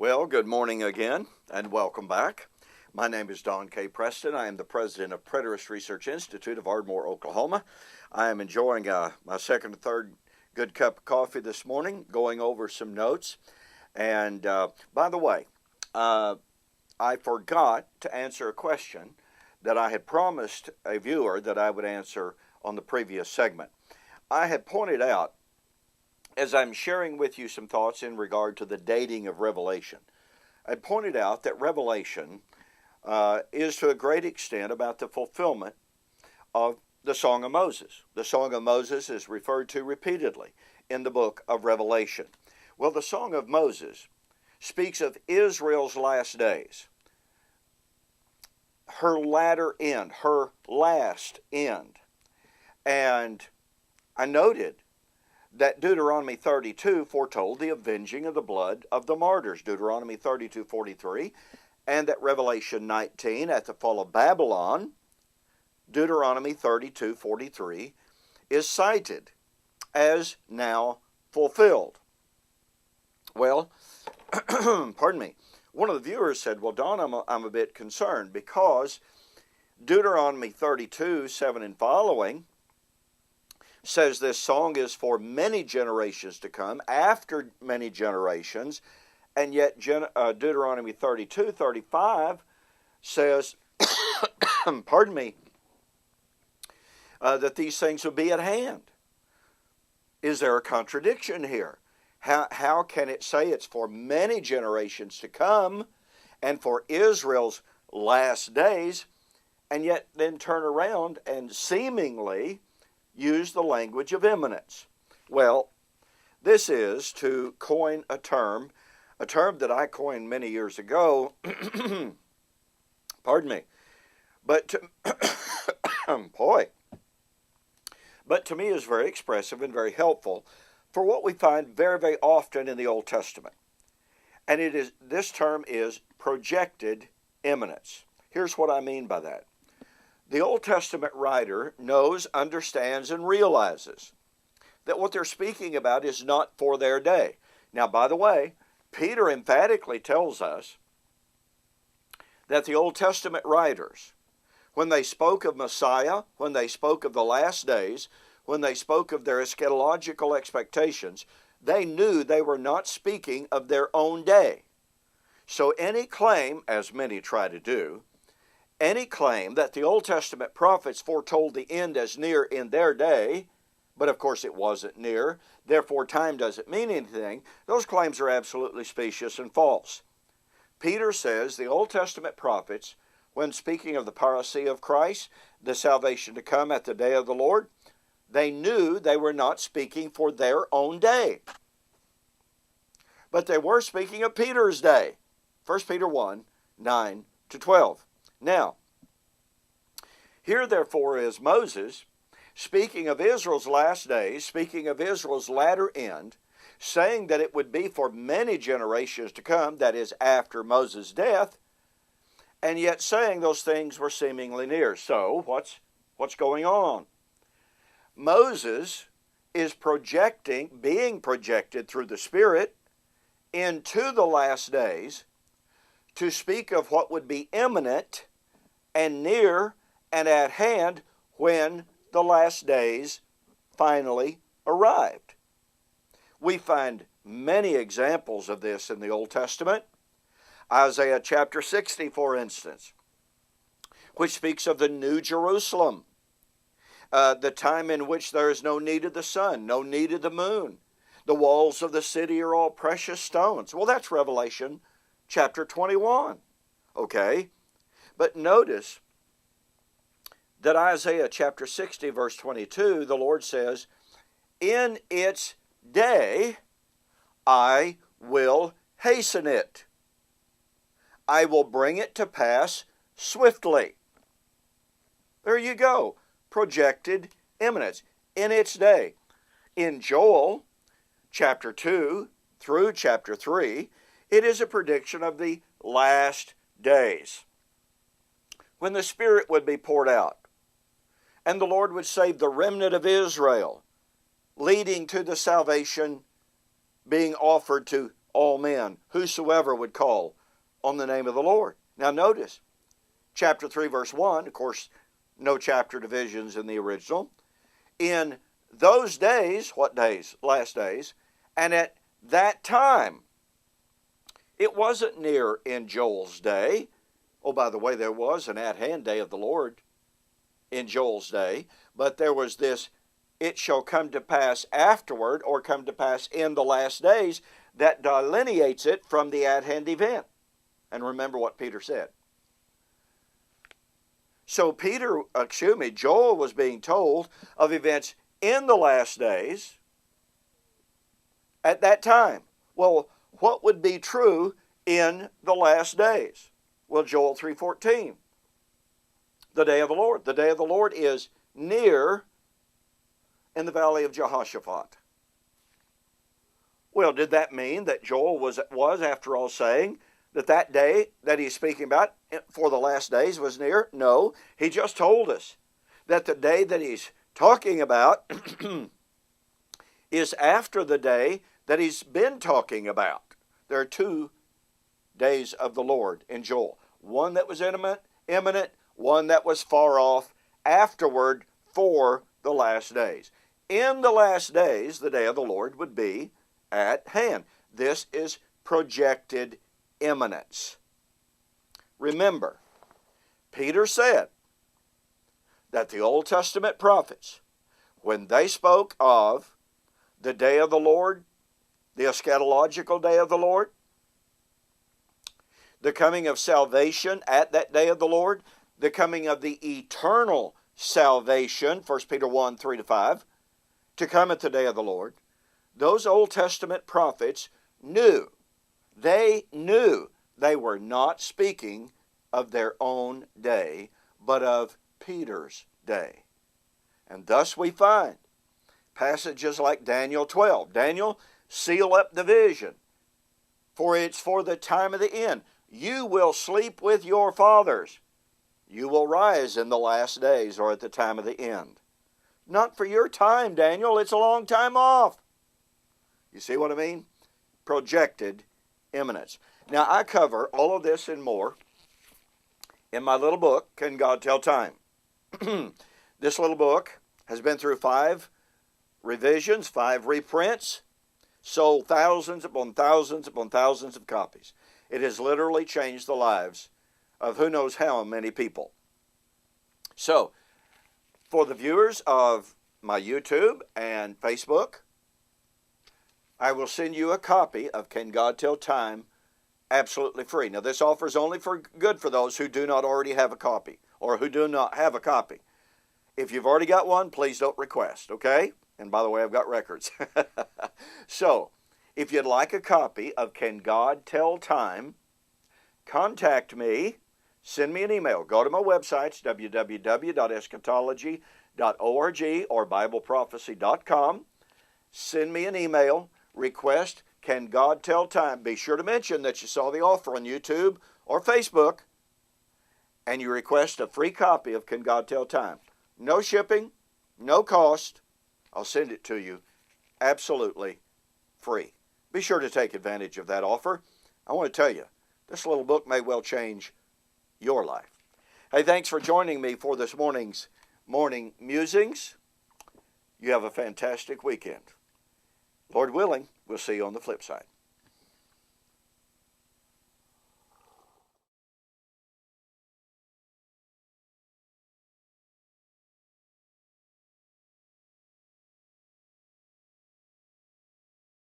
Well, good morning again, and welcome back. My name is Don K. Preston. I am the president of Preterist Research Institute of Ardmore, Oklahoma. I am enjoying my second or third good cup of coffee this morning, going over some notes. And by the way, I forgot to answer a question that I had promised a viewer that I would answer on the previous segment. I had pointed out, as I'm sharing with you some thoughts in regard to the dating of Revelation, I pointed out that Revelation is to a great extent about the fulfillment of the Song of Moses. The Song of Moses is referred to repeatedly in the book of Revelation. Well, the Song of Moses speaks of Israel's last days, her latter end, her last end. And I noted that Deuteronomy 32 foretold the avenging of the blood of the martyrs, Deuteronomy 32:43, and that Revelation 19, at the fall of Babylon, Deuteronomy 32:43, is cited as now fulfilled. Well, pardon me, one of the viewers said, well, Don, I'm a bit concerned because Deuteronomy 32:7 and following says this song is for many generations to come, after many generations, and yet Deuteronomy 32:35 says, pardon me, that these things will be at hand. Is there a contradiction here? How can it say it's for many generations to come and for Israel's last days, and yet then turn around and seemingly use the language of imminence? Well, this is, to coin a term that I coined many years ago, pardon me, but to me is very expressive and very helpful for what we find very, very often in the Old Testament. And this term is projected imminence. Here's what I mean by that. The Old Testament writer knows, understands, and realizes that what they're speaking about is not for their day. Now, by the way, Peter emphatically tells us that the Old Testament writers, when they spoke of Messiah, when they spoke of the last days, when they spoke of their eschatological expectations, they knew they were not speaking of their own day. So any claim, as many try to do, any claim that the Old Testament prophets foretold the end as near in their day, but of course it wasn't near, therefore time doesn't mean anything, those claims are absolutely specious and false. Peter says the Old Testament prophets, when speaking of the parousia of Christ, the salvation to come at the day of the Lord, they knew they were not speaking for their own day. But they were speaking of Peter's day. 1 Peter 1, 9-12. Now, here therefore is Moses speaking of Israel's last days, speaking of Israel's latter end, saying that it would be for many generations to come, that is, after Moses' death, and yet saying those things were seemingly near. So, what's going on? Moses is being projected through the Spirit into the last days to speak of what would be imminent and near and at hand when the last days finally arrived. We find many examples of this in the Old Testament. Isaiah chapter 60, for instance, which speaks of the New Jerusalem, the time in which there is no need of the sun, no need of the moon. The walls of the city are all precious stones. Well, that's Revelation chapter 21. Okay? But notice that Isaiah chapter 60, verse 22, the Lord says, in its day I will hasten it. I will bring it to pass swiftly. There you go. Projected imminence. In its day. In Joel chapter 2 through chapter 3, it is a prediction of the last days, when the Spirit would be poured out, and the Lord would save the remnant of Israel, leading to the salvation being offered to all men, whosoever would call on the name of the Lord. Now notice, chapter 3, verse 1, of course, no chapter divisions in the original. In those days, what days? Last days. And at that time, it wasn't near in Joel's day. Oh, by the way, there was an at-hand day of the Lord in Joel's day. But there was this, it shall come to pass afterward, or come to pass in the last days, that delineates it from the at-hand event. And remember what Peter said. So Joel was being told of events in the last days at that time. Well, what would be true in the last days? Well, Joel 3:14, the day of the Lord. The day of the Lord is near in the valley of Jehoshaphat. Well, did that mean that Joel was after all saying that day that he's speaking about for the last days was near? No, he just told us that the day that he's talking about is after the day that he's been talking about. There are 2 days of the Lord in Joel. One that was imminent, one that was far off, afterward for the last days. In the last days, the day of the Lord would be at hand. This is projected imminence. Remember, Peter said that the Old Testament prophets, when they spoke of the day of the Lord, the eschatological day of the Lord, the coming of salvation at that day of the Lord, the coming of the eternal salvation, 1 Peter 1, 3-5, to come at the day of the Lord, those Old Testament prophets knew they were not speaking of their own day, but of Peter's day. And thus we find passages like Daniel 12. Daniel, seal up the vision, for it's for the time of the end. You will sleep with your fathers. You will rise in the last days, or at the time of the end. Not for your time, Daniel. It's a long time off. You see what I mean? Projected imminence. Now, I cover all of this and more in my little book, Can God Tell Time? This little book has been through 5 revisions, 5 reprints, sold thousands upon thousands upon thousands of copies. It has literally changed the lives of who knows how many people. So, for the viewers of my YouTube and Facebook, I will send you a copy of Can God Tell Time absolutely free. Now, this offer is only good for those who do not already have a copy, or who do not have a copy. If you've already got one, please don't request, okay? And by the way, I've got records. So, if you'd like a copy of Can God Tell Time, contact me. Send me an email. Go to my websites, www.eschatology.org or BibleProphecy.com. Send me an email. Request, Can God Tell Time? Be sure to mention that you saw the offer on YouTube or Facebook, and you request a free copy of Can God Tell Time. No shipping, no cost. I'll send it to you absolutely free. Be sure to take advantage of that offer. I want to tell you, this little book may well change your life. Hey, thanks for joining me for this morning's Morning Musings. You have a fantastic weekend. Lord willing, we'll see you on the flip side.